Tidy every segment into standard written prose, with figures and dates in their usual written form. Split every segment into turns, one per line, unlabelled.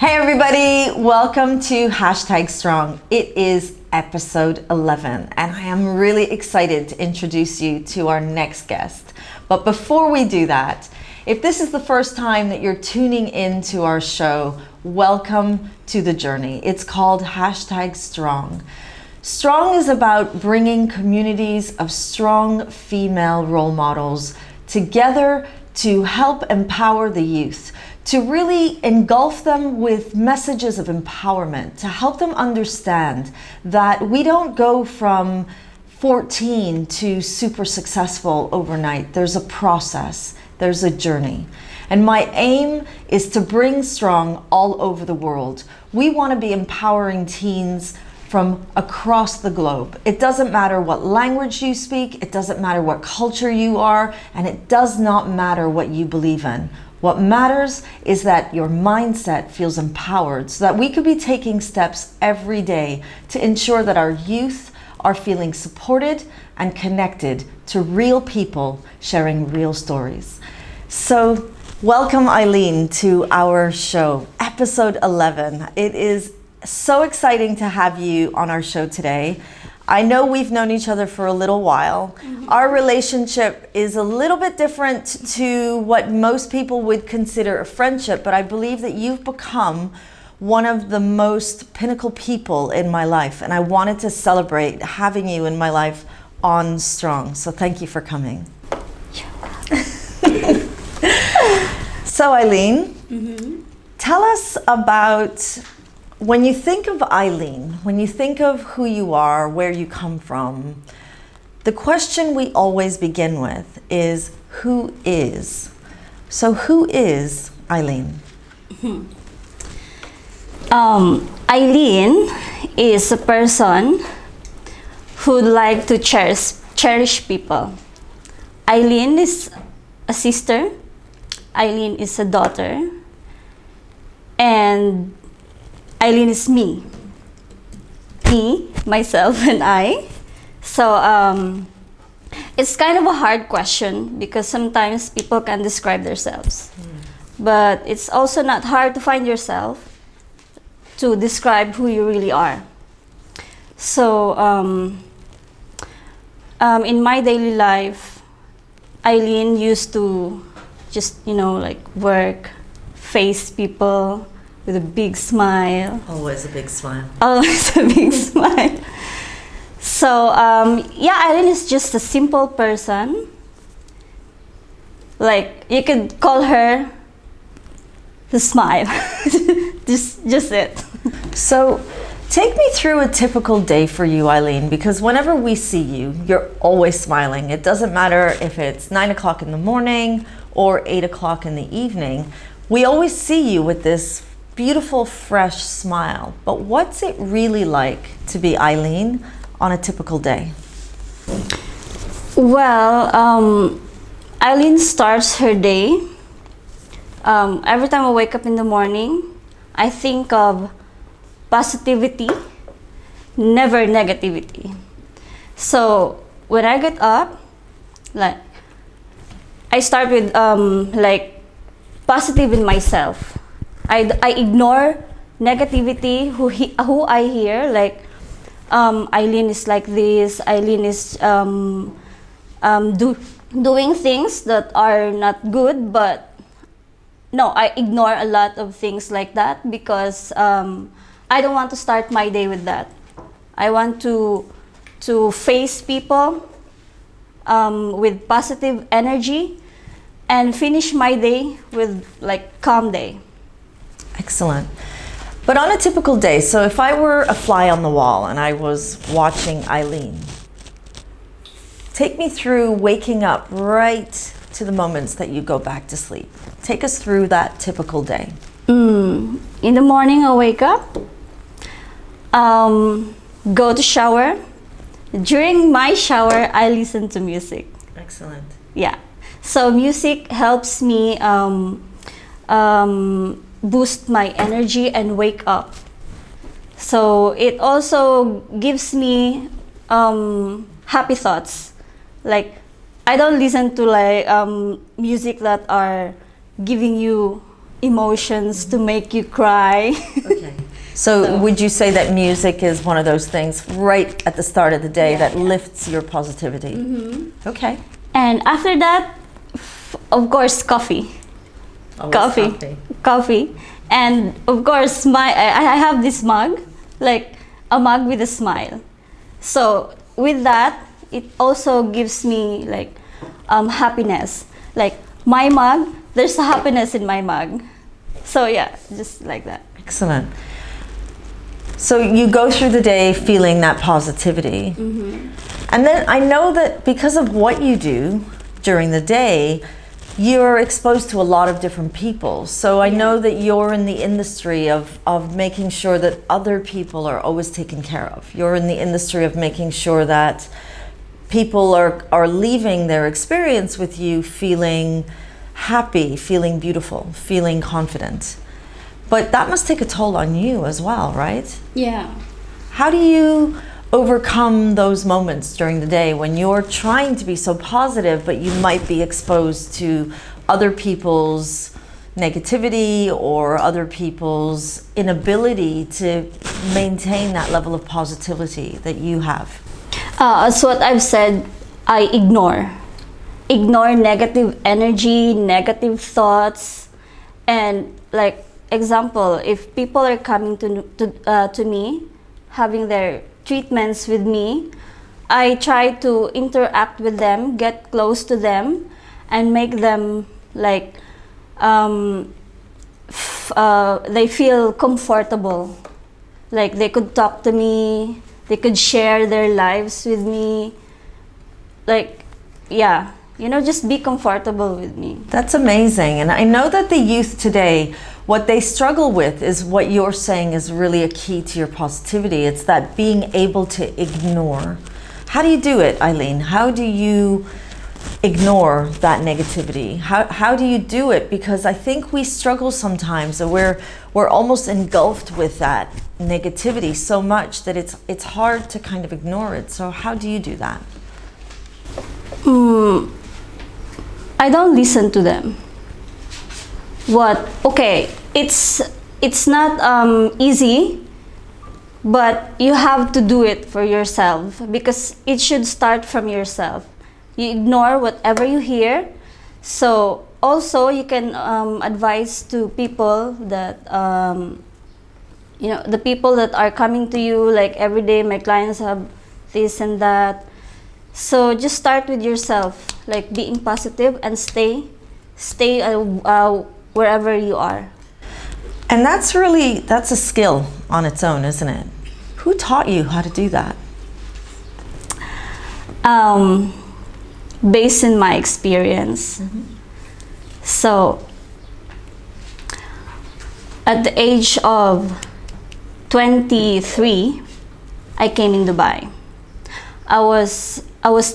Hey everybody, welcome to #Strong. It is episode 11 and I am really excited to introduce you to our next guest. But before we do that, if this is the first time that you're tuning into our show, welcome to the journey. It's called #Strong. Strong is about bringing communities of strong female role models together to help empower the youth, to really engulf them with messages of empowerment, to help them understand that we don't go from 14 to super successful overnight. There's a process, there's a journey. And my aim is to bring Strong all over the world. We want to be empowering teens from across the globe. It doesn't matter what language you speak, it doesn't matter what culture you are, and it does not matter what you believe in. What matters is that your mindset feels empowered so that we could be taking steps every day to ensure that our youth are feeling supported and connected to real people sharing real stories. So welcome Eileen to our show, episode 11. It is so exciting to have you on our show today. I know we've known each other for a little while. Our relationship is a little bit different to what most people would consider a friendship, but I believe that you've become one of the most pinnacle people in my life, and I wanted to celebrate having you in my life on Strong. So thank you for coming. So Eileen, tell us about, when you think of Eileen, when you think of who you are, where you come from, the question we always begin with is, who is? So who is Eileen?
Eileen is a person who'd like to cherish people. Eileen is a sister. Eileen is a daughter. And Eileen is me, myself, and I. So it's kind of a hard question because sometimes people can describe themselves. But it's also not hard to find yourself to describe who you really are. So in my daily life, Eileen used to just, work, face people, with a big smile.
Always a big smile.
Always a big smile. So, Eileen is just a simple person. Like, you could call her the smile. just it.
So, take me through a typical day for you, Eileen, because whenever we see you, you're always smiling. It doesn't matter if it's 9 o'clock in the morning or 8 o'clock in the evening. We always see you with this beautiful, fresh smile. But what's it really like to be Eileen on a typical day?
Well, Eileen starts her day. Every time I wake up in the morning, I think of positivity, never negativity. So when I get up, I start with positive in myself. I ignore negativity, who I hear, Eileen is like this, Eileen is doing things that are not good, but no, I ignore a lot of things like that because I don't want to start my day with that. I want to face people with positive energy and finish my day with calm day.
Excellent. But on a typical day, so if I were a fly on the wall and I was watching Eileen, take me through waking up right to the moments that you go back to sleep. Take us through that typical day.
In the morning, I wake up, go to shower. During my shower, I listen to music.
Excellent.
Yeah. So music helps me boost my energy and wake up. So it also gives me happy thoughts. Like, I don't listen to music that are giving you emotions to make you cry.
Okay. So would you say that music is one of those things right at the start of the day that lifts your positivity? Okay.
And after that, of course, coffee.
Always
Coffee. And of course, I have this mug, like a mug with a smile. So with that, it also gives me like happiness. Like my mug, there's a happiness in my mug. So yeah, just like that.
Excellent. So you go through the day feeling that positivity. And then I know that because of what you do during the day, you're exposed to a lot of different people. So I know that you're in the industry of making sure that other people are always taken care of. You're in the industry of making sure that people are leaving their experience with you feeling happy, feeling beautiful, feeling confident. But that must take a toll on you as well, right?
Yeah.
How do you overcome those moments during the day when you're trying to be so positive, but you might be exposed to other people's negativity or other people's inability to maintain that level of positivity that you have?
As what I've said, I ignore negative energy, negative thoughts, and like example, if people are coming to me, having their treatments with me, I try to interact with them, get close to them, and make them like they feel comfortable. Like they could talk to me, they could share their lives with me. Like, yeah, just be comfortable with me.
That's amazing. And I know that the youth today, what they struggle with is what you're saying is really a key to your positivity. It's that being able to ignore. How do you do it, Eileen? How do you ignore that negativity? How do you do it? Because I think we struggle sometimes, and we're almost engulfed with that negativity so much that it's hard to kind of ignore it. So how do you do that?
I don't listen to them. Okay, it's not easy, but you have to do it for yourself because it should start from yourself. You ignore whatever you hear. So also you can advise to people that the people that are coming to you, like every day my clients have this and that. So just start with yourself, like being positive and stay wherever you are.
And that's a skill on its own, isn't it? Who taught you how to do that?
Based in my experience. So at the age of 23, I came in Dubai. I was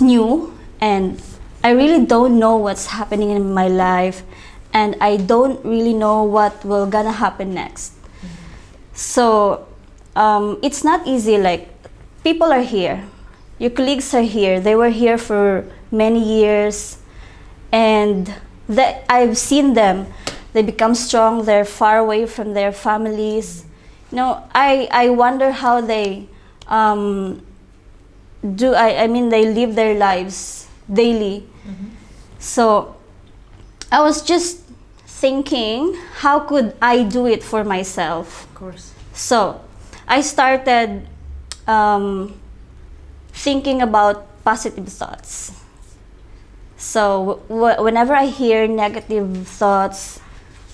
new and I really don't know what's happening in my life, and I don't really know what will gonna happen next. So it's not easy. Like people are here, your colleagues are here. They were here for many years, and I've seen them. They become strong. They're far away from their families. I wonder how they they live their lives daily. So I was just thinking, how could I do it for myself?
Of course.
So I started thinking about positive thoughts. So whenever I hear negative thoughts,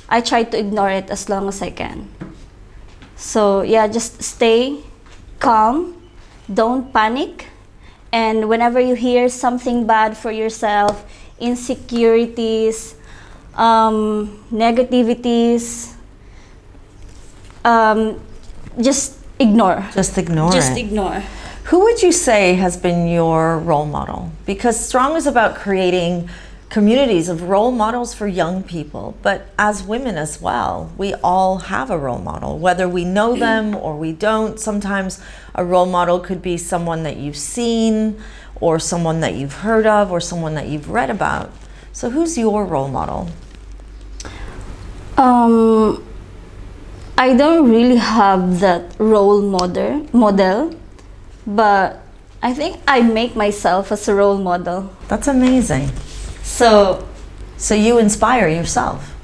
I try to ignore it as long as I can. So yeah, just stay calm, don't panic. And whenever you hear something bad for yourself, insecurities, negativities, just ignore.
Just ignore
Just
it.
ignore.
Who would you say has been your role model? Because Strong is about creating communities of role models for young people, but as women as well, we all have a role model, whether we know them or we don't. Sometimes a role model could be someone that you've seen or someone that you've heard of or someone that you've read about. So who's your role model?
Um, I don't really have that role model, but I think I make myself as a role model.
That's amazing.
So,
So you inspire yourself.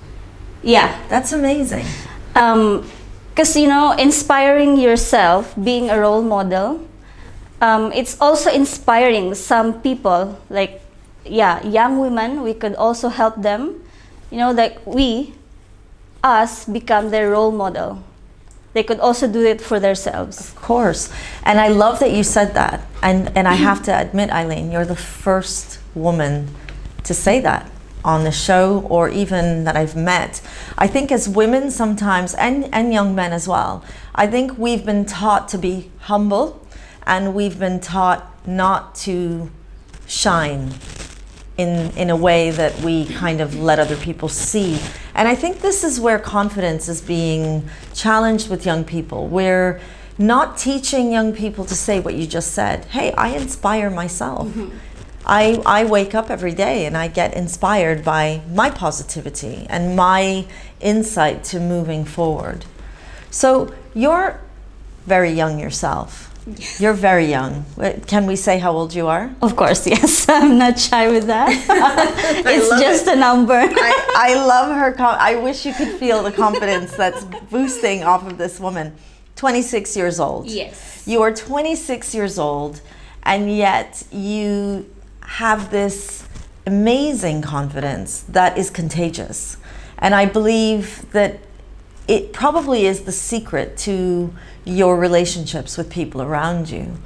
yeah.
That's amazing.
Because, you know, inspiring yourself, being a role model, it's also inspiring some people, like, yeah, young women, we could also help them, you know, like us become their role model. They could also do it for themselves.
Of course. And I love that you said that. And I have to admit, Eileen, you're the first woman to say that on the show, or even that I've met. I think as women sometimes, and young men as well, I think we've been taught to be humble, and we've been taught not to shine in a way that we kind of let other people see. And I think this is where confidence is being challenged with young people. We're not teaching young people to say what you just said. Hey, I inspire myself. I wake up every day and I get inspired by my positivity and my insight to moving forward. So you're very young yourself.
Yes.
You're very young. Can we say how old you are?
Of course, yes. I'm not shy with that. It's just a number.
I love her. I wish you could feel the confidence that's boosting off of this woman. 26 years old.
Yes.
You are 26 years old, and yet you have this amazing confidence that is contagious. And I believe that it probably is the secret to your relationships with people around you.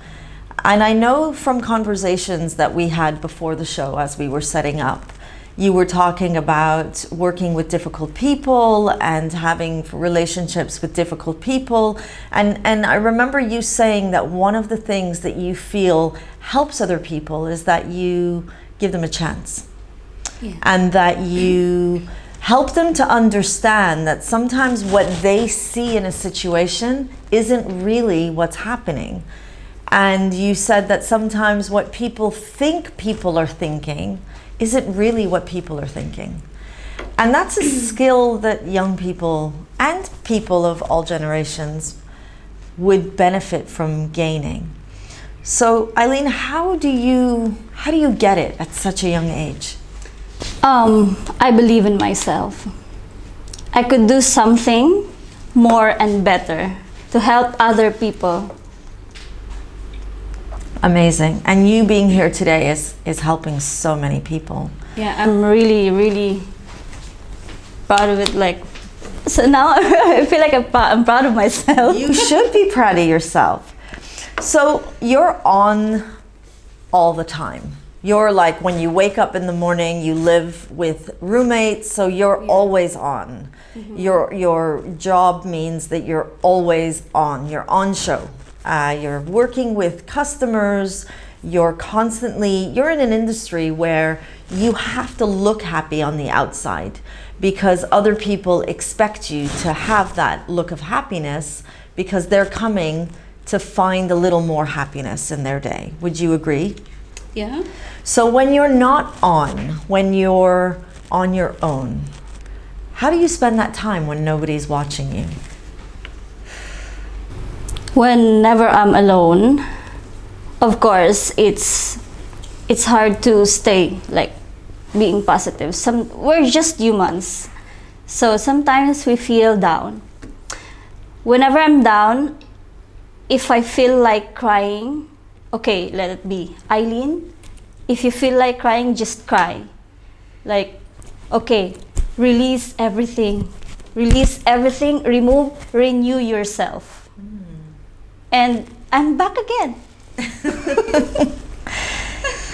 And I know from conversations that we had before the show as we were setting up, you were talking about working with difficult people and having relationships with difficult people. And I remember you saying that one of the things that you feel helps other people is that you give them a chance.
Yeah.
And that you help them to understand that sometimes what they see in a situation isn't really what's happening. And you said that sometimes what people think people are thinking isn't really what people are thinking. And that's a skill that young people and people of all generations would benefit from gaining. So Eileen, how do you get it at such a young age?
I believe in myself. I could do something more and better to help other people.
Amazing. And you being here today is helping so many people.
Yeah, I'm really, really proud of it. Like, so now I feel like I'm proud of myself.
You should be proud of yourself. So you're on all the time. You're like, when you wake up in the morning, you live with roommates, so you're always on. Mm-hmm. Your job means that you're always on. You're on show. You're working with customers. You're in an industry where you have to look happy on the outside because other people expect you to have that look of happiness because they're coming to find a little more happiness in their day. Would you agree?
Yeah.
So when you're not on, when you're on your own, how do you spend that time when nobody's watching you?
Whenever I'm alone, of course, it's hard to stay like being positive. We're just humans, so sometimes we feel down. Whenever I'm down, if I feel like crying, okay, let it be. Eileen, if you feel like crying, just cry. Like, okay, release everything, renew yourself. And I'm back again.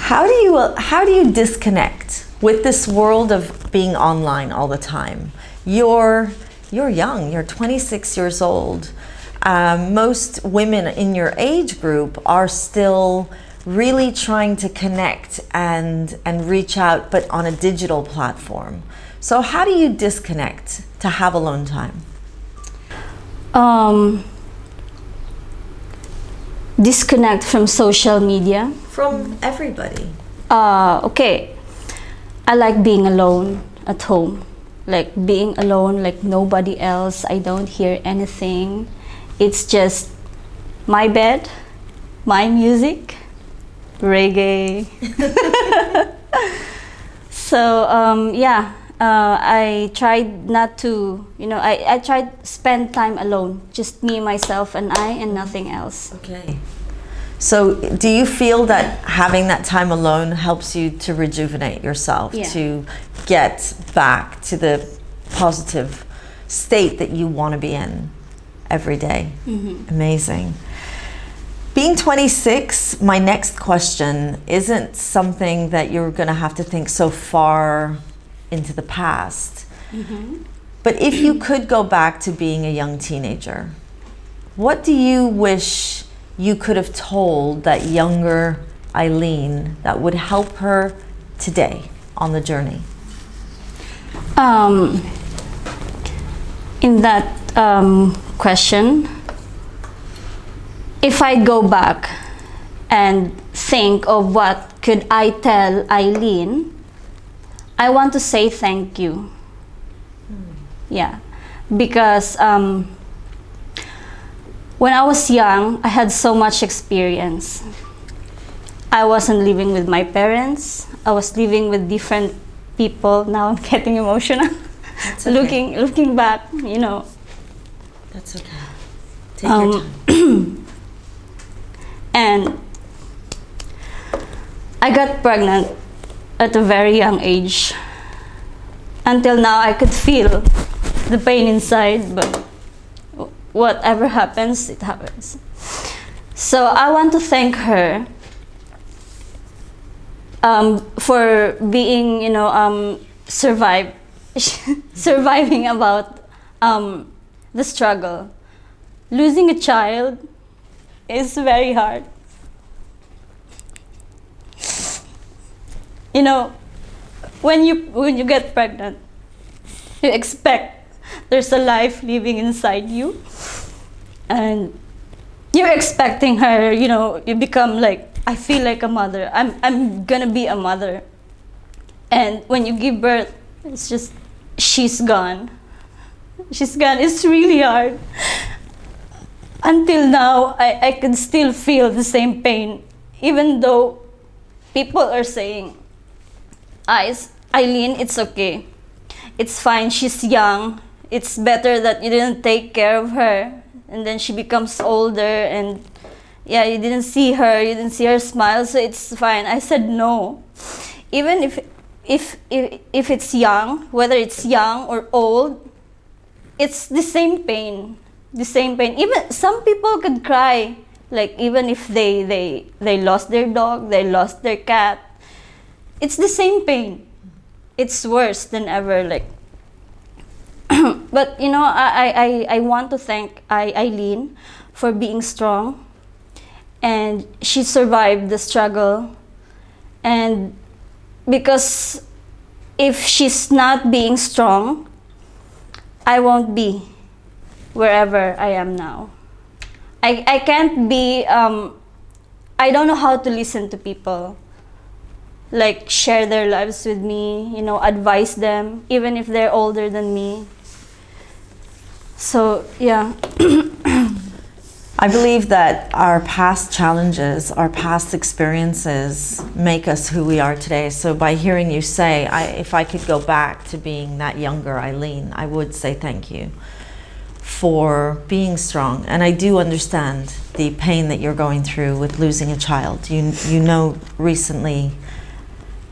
How do you disconnect with this world of being online all the time? You're young, you're 26 years old. Most women in your age group are still really trying to connect and reach out, but on a digital platform. So how do you disconnect to have alone time?
Disconnect from social media.
From everybody.
Okay. I like being alone at home. like being alone, like nobody else. I don't hear anything. It's just my bed, my music, reggae. So I tried not to, I tried spend time alone, just me, myself, and I, and nothing else.
Okay. So do you feel that having that time alone helps you to rejuvenate yourself,
Yeah.
to get back to the positive state that you want to be in every day?
Mm-hmm.
Amazing. Being 26, my next question isn't something that you're going to have to think so far into the past.
Mm-hmm.
But if you could go back to being a young teenager, what do you wish you could have told that younger Eileen that would help her today on the journey?
In that question, if I go back and think of what could I tell Eileen, I want to say thank you. Yeah, because when I was young, I had so much experience. I wasn't living with my parents. I was living with different people. Now I'm getting emotional.
That's okay.
Looking back,
That's okay. Take your time.
And I got pregnant at a very young age. Until now, I could feel the pain inside, but whatever happens, it happens. So I want to thank her for being, surviving about the struggle. Losing a child is very hard. When you get pregnant, you expect there's a life living inside you, and you're expecting her. You become like, I feel like a mother. I'm gonna be a mother. And when you give birth, it's just, she's gone. She's gone. It's really hard. Until now, I can still feel the same pain, even though people are saying, Eileen, it's okay. It's fine. She's young. It's better that you didn't take care of her. And then she becomes older, and you didn't see her smile, so it's fine. I said no. Even if it's young, whether it's young or old, it's the same pain. The same pain. Even some people could cry, like even if they lost their dog, they lost their cat. It's the same pain. It's worse than ever. Like, but I want to thank Eileen for being strong, and she survived the struggle. And because if she's not being strong, I won't be wherever I am now. I can't be, I don't know how to listen to people, like share their lives with me, advise them, even if they're older than me. So, yeah.
I believe that our past challenges, our past experiences make us who we are today. So by hearing you say, if I could go back to being that younger Eileen, I would say thank you for being strong. And I do understand the pain that you're going through with losing a child. Recently,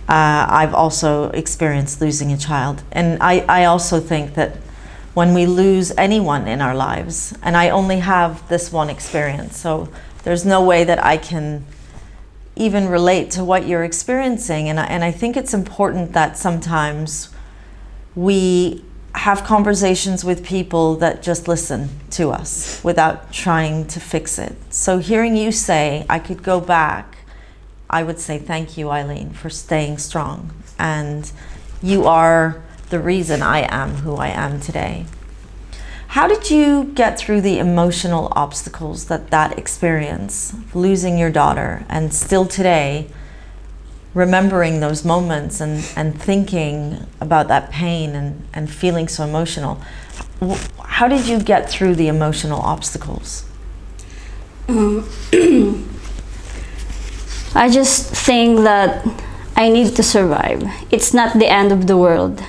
I've also experienced losing a child. And I also think that when we lose anyone in our lives, and I only have this one experience, so there's no way that I can even relate to what you're experiencing. And I think it's important that sometimes we have conversations with people that just listen to us without trying to fix it. So hearing you say, I could go back, I would say thank you, Eileen, for staying strong. And you are the reason I am who I am today. How did you get through the emotional obstacles that experience, losing your daughter, and still today remembering those moments and thinking about that pain and feeling so emotional. How did you get through the emotional obstacles?
I just think that I need to survive. It's not the end of the world.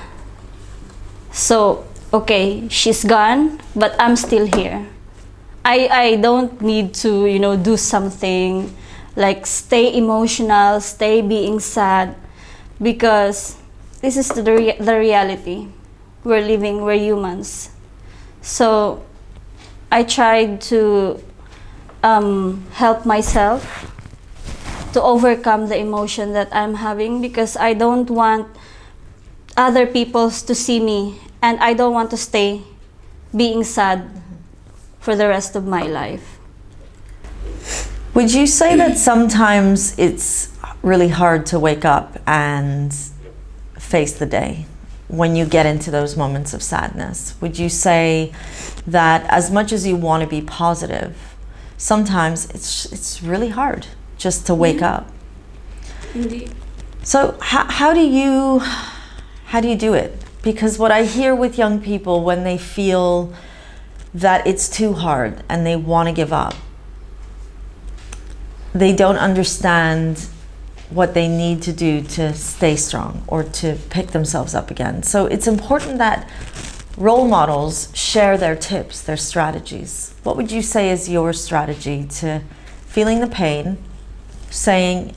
So, okay, she's gone, but I'm still here. I don't need to, do something like stay emotional, stay being sad, because this is the reality. We're living, we're humans. So I tried to help myself to overcome the emotion that I'm having, because I don't want other people to see me, and I don't want to stay being sad for the rest of my life.
Would you say that sometimes it's really hard to wake up and face the day when you get into those moments of sadness? Would you say that as much as you want to be positive, sometimes it's really hard just to wake up?
Indeed.
So how do you do it? Because what I hear with young people when they feel that it's too hard and they want to give up, they don't understand what they need to do to stay strong or to pick themselves up again. So it's important that role models share their tips, their strategies. What would you say is your strategy to feeling the pain, saying,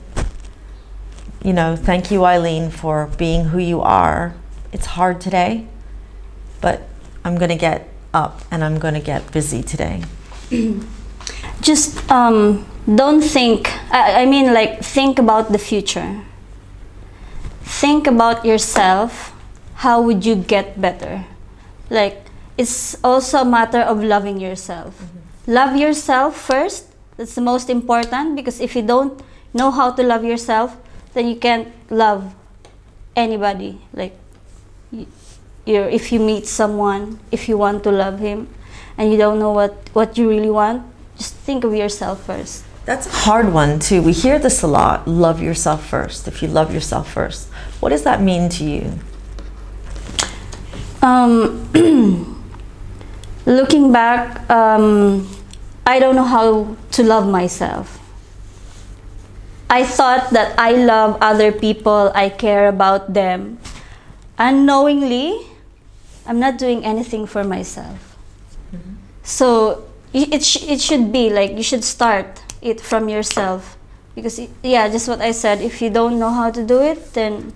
thank you, Eileen, for being who you are. It's hard today, but I'm going to get up and I'm going to get busy today.
Just don't think, think about the future. Think about yourself. How would you get better? It's also a matter of loving yourself. Mm-hmm. Love yourself first. That's the most important, because if you don't know how to love yourself, then you can't love anybody. If you meet someone, if you want to love him, and you don't know what you really want, just think of yourself first.
That's a hard one too. We hear this a lot, love yourself first. If you love yourself first, what does that mean to you?
Looking back, I don't know how to love myself. I thought that I love other people, I care about them. Unknowingly, I'm not doing anything for myself. Mm-hmm. So it should be you should start it from yourself, because just what I said, if you don't know how to do it, then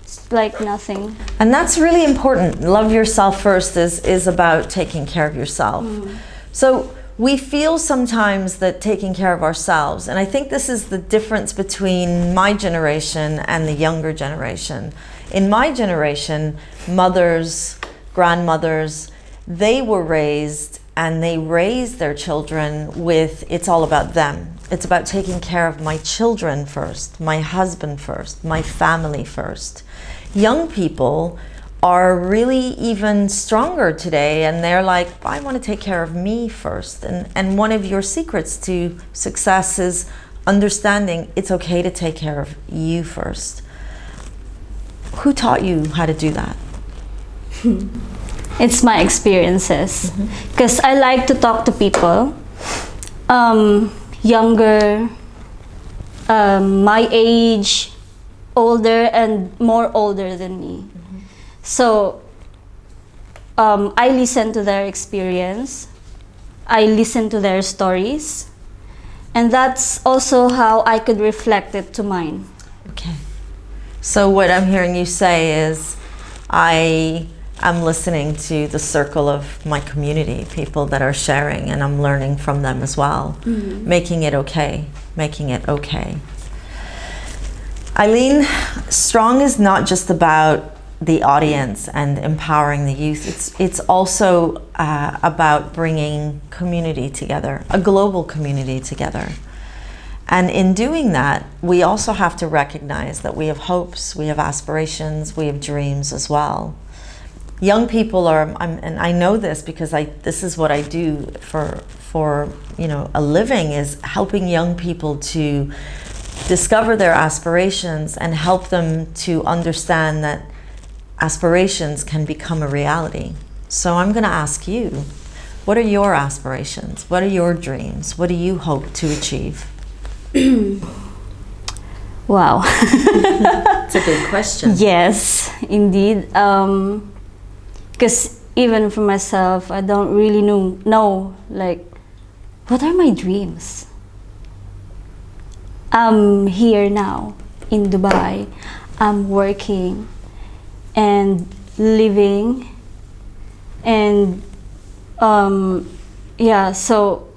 it's like nothing.
And that's really important. Love yourself first is about taking care of yourself. Mm. So we feel sometimes that taking care of ourselves, and I think this is the difference between my generation and the younger generation. In my generation, mothers, grandmothers, they were raised and they raised their children with, it's all about them. It's about taking care of my children first, my husband first, my family first. Young people are really even stronger today, and they're like, I want to take care of me first. And one of your secrets to success is understanding it's okay to take care of you first. Who taught you how to do that?
It's my experiences, because I like to talk to people younger, my age, older, and more older than me. Mm-hmm. So I listen to their experience, I listen to their stories, and that's also how I could reflect it to mine.
Okay. So what I'm hearing you say is, I'm listening to the circle of my community, people that are sharing, and I'm learning from them as well. Mm-hmm. Making it okay. Eileen, Strong is not just about the audience and empowering the youth. It's also about bringing community together, a global community together. And in doing that, we also have to recognize that we have hopes, we have aspirations, we have dreams as well. Young people are, and I know this because this is what I do for a living, is helping young people to discover their aspirations and help them to understand that aspirations can become a reality. So I'm going to ask you, what are your aspirations? What are your dreams? What do you hope to achieve?
Wow.
It's a big question.
Yes, indeed. Because even for myself, I don't really know like, what are my dreams? I'm here now in Dubai. I'm working and living, and yeah, so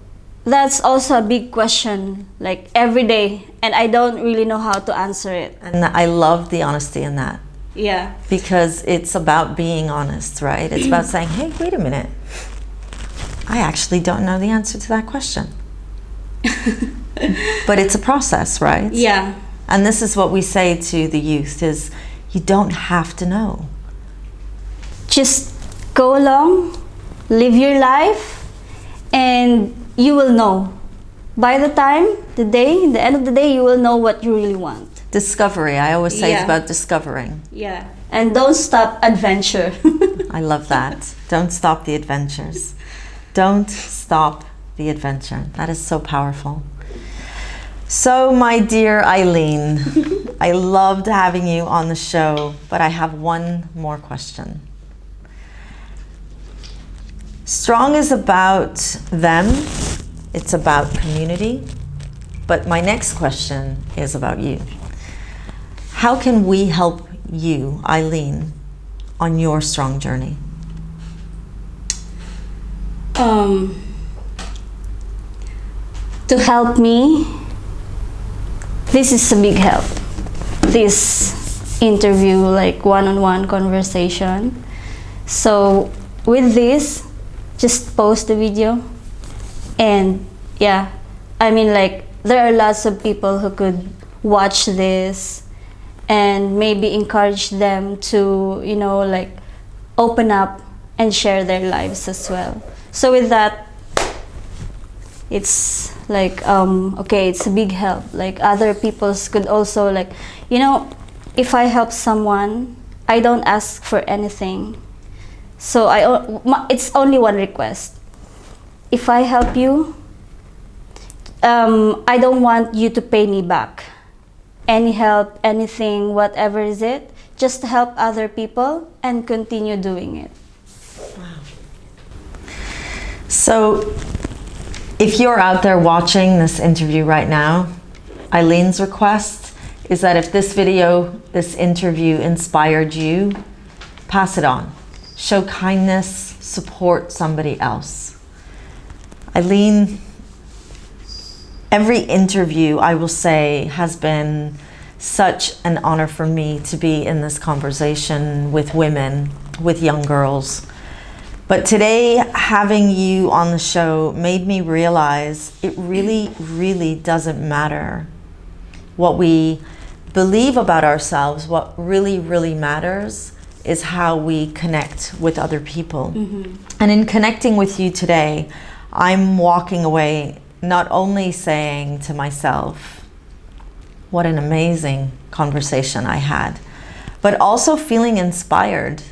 that's also a big question, like every day, and I don't really know how to answer it.
And I love the honesty in that,
Yeah.
because it's about being honest, right? It's about saying, hey, wait a minute. I actually don't know the answer to that question. But it's a process, right?
Yeah.
And this is what we say to the youth is, you don't have to know.
Just go along, live your life, and you will know. By the end of the day, you will know what you really want.
Discovery, I always say it's
Yeah.
about discovering.
Yeah. And don't stop adventure.
I love that. Don't stop the adventures. Don't stop the adventure. That is so powerful. So, my dear Eileen, I loved having you on the show, but I have one more question. Strong is about them, it's about community, but my next question is about you. How can we help you, Eileen, on your strong journey?
To help me, this is a big help. This interview, like one-on-one conversation. So with this, just post the video, and yeah, I mean, like, there are lots of people who could watch this and maybe encourage them to, you know, like, open up and share their lives as well. So with that, it's like, okay, it's a big help. Like, other people's could also, like, you know, if I help someone, I don't ask for anything. So it's only one request. If I help you, I don't want you to pay me back. Any help, anything, whatever is it, just help other people and continue doing it.
Wow. So, if you're out there watching this interview right now, Eileen's request is that if this video, this interview inspired you, pass it on. Show kindness, support somebody else. Eileen, every interview, I will say, has been such an honor for me to be in this conversation with women, with young girls. But today, having you on the show made me realize it really, really doesn't matter what we believe about ourselves. What really, really matters is how we connect with other people. Mm-hmm. And in connecting with you today, I'm walking away not only saying to myself, what an amazing conversation I had, but also feeling inspired.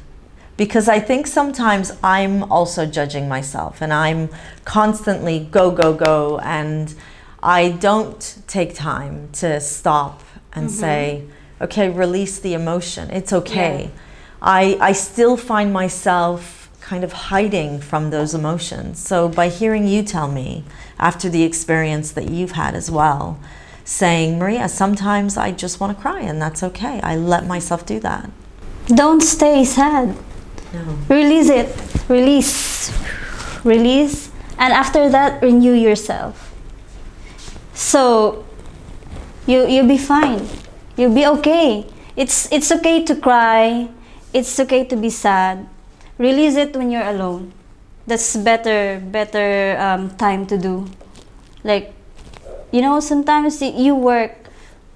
Because I think sometimes I'm also judging myself, and I'm constantly go, go, go, and I don't take time to stop and say, okay, release the emotion. It's okay. Yeah. I still find myself kind of hiding from those emotions. So by hearing you tell me, after the experience that you've had as well, saying, Maria, sometimes I just want to cry, and that's okay. I let myself do that.
Don't stay sad.
No.
Release it. Release. And after that, renew yourself. So you'll be fine. You'll be okay. It's okay to cry. It's okay to be sad. Release it when you're alone. That's better time to do. Like, you know, sometimes you work.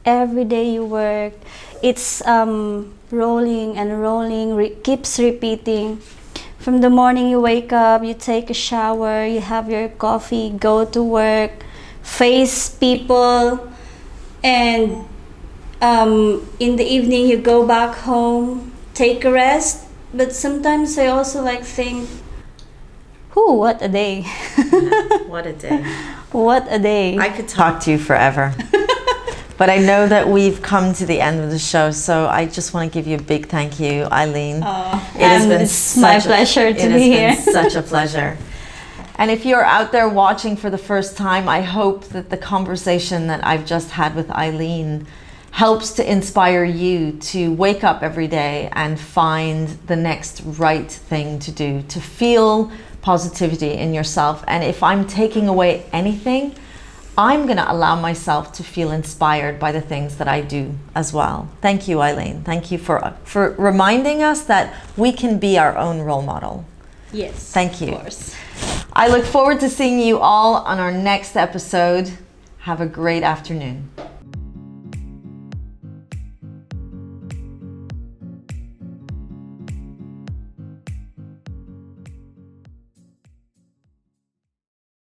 Every day you work. It's rolling and rolling, keeps repeating. From the morning you wake up, you take a shower, you have your coffee, go to work, face people, And in the evening, you go back home, take a rest. But sometimes I also like think, whew, what a day.
What a day.
What a day.
I could talk to you forever. But I know that we've come to the end of the show, so I just want to give you a big thank you, Eileen.
It's my pleasure to be here.
It has been such a pleasure. And if you're out there watching for the first time, I hope that the conversation that I've just had with Eileen helps to inspire you to wake up every day and find the next right thing to do, to feel positivity in yourself. And if I'm taking away anything, I'm going to allow myself to feel inspired by the things that I do as well. Thank you, Eileen. Thank you for reminding us that we can be our own role model.
Yes.
Thank you.
Of course.
I look forward to seeing you all on our next episode. Have a great afternoon.